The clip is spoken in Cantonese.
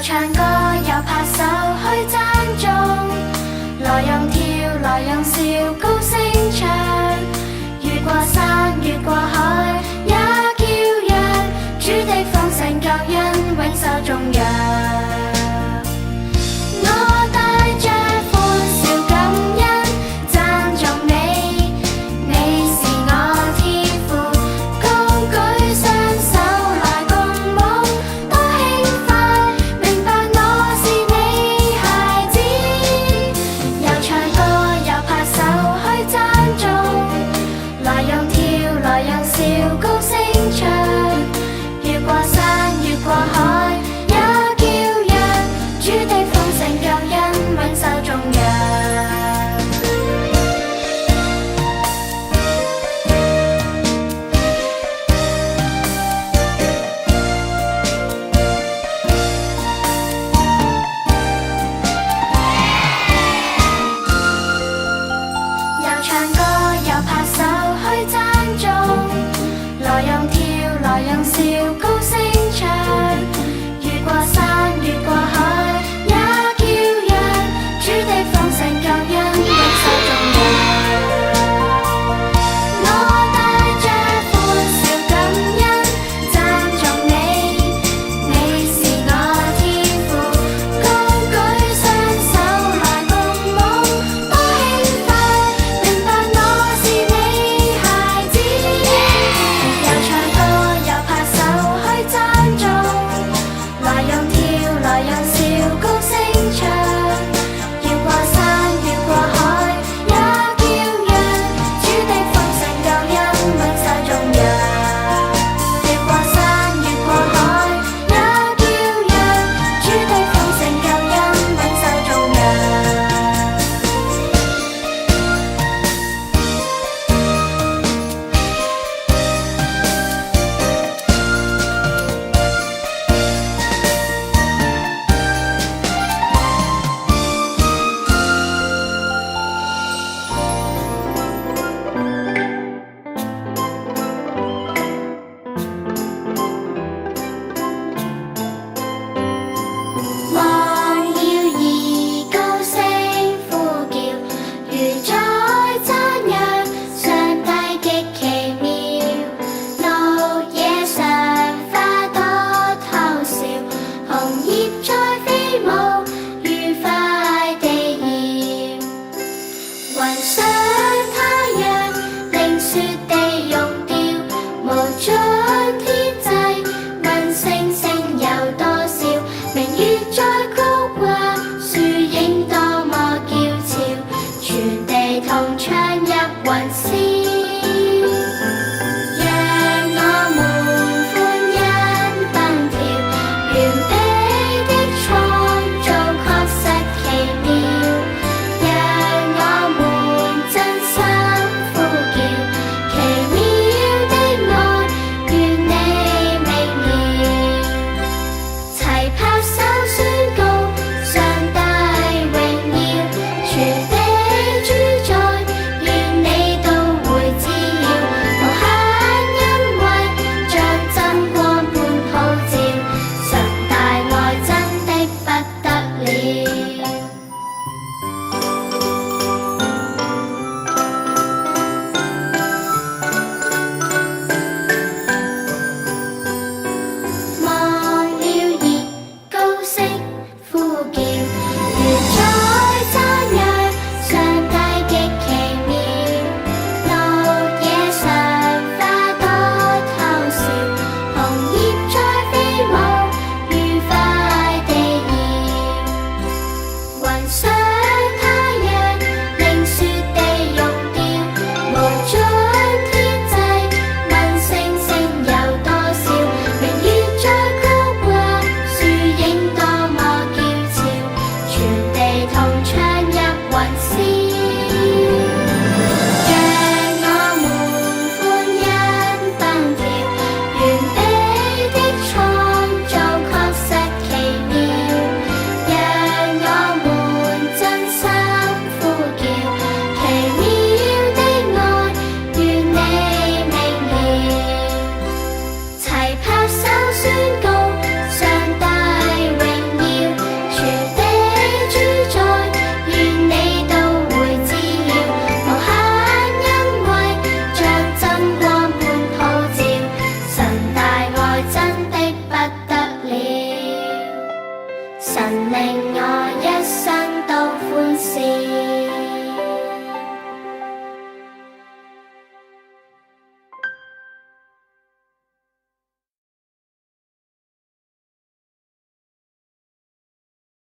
唱歌又拍手去讚頌，來讓跳來讓笑高聲唱，越過山越過海也叫嚷，主的豐盛救恩永受頌揚。我帶着歡笑感恩讚頌你，你是我天父，高舉雙手來共舞，多輕快明白我是你孩子，又唱歌又拍手去讚頌，來讓跳來讓笑高聲唱，越過山越過海也叫嚷，主的豐盛救恩永受頌揚。又唱歌又拍手去讚頌，來讓跳來讓笑高聲唱，越過山越過海也叫嚷，主的豐盛救恩永受頌揚。我帶着歡笑感恩讚頌你，你是我天父，高舉雙手來共舞，多輕快明白我是你孩子，又唱歌又拍手去讚頌，來讓跳來讓笑高聲唱，越過山越過海也叫嚷，主的豐盛救恩永受頌揚。越過山越過海也叫嚷，主的豐盛救恩永受頌揚。忘了以高聲呼叫，如在讚揚上帝極奇妙。綠野上花朵偷笑，紅葉在飛舞，愉快地搖。雲上太陽，令雪地溶掉，無盡天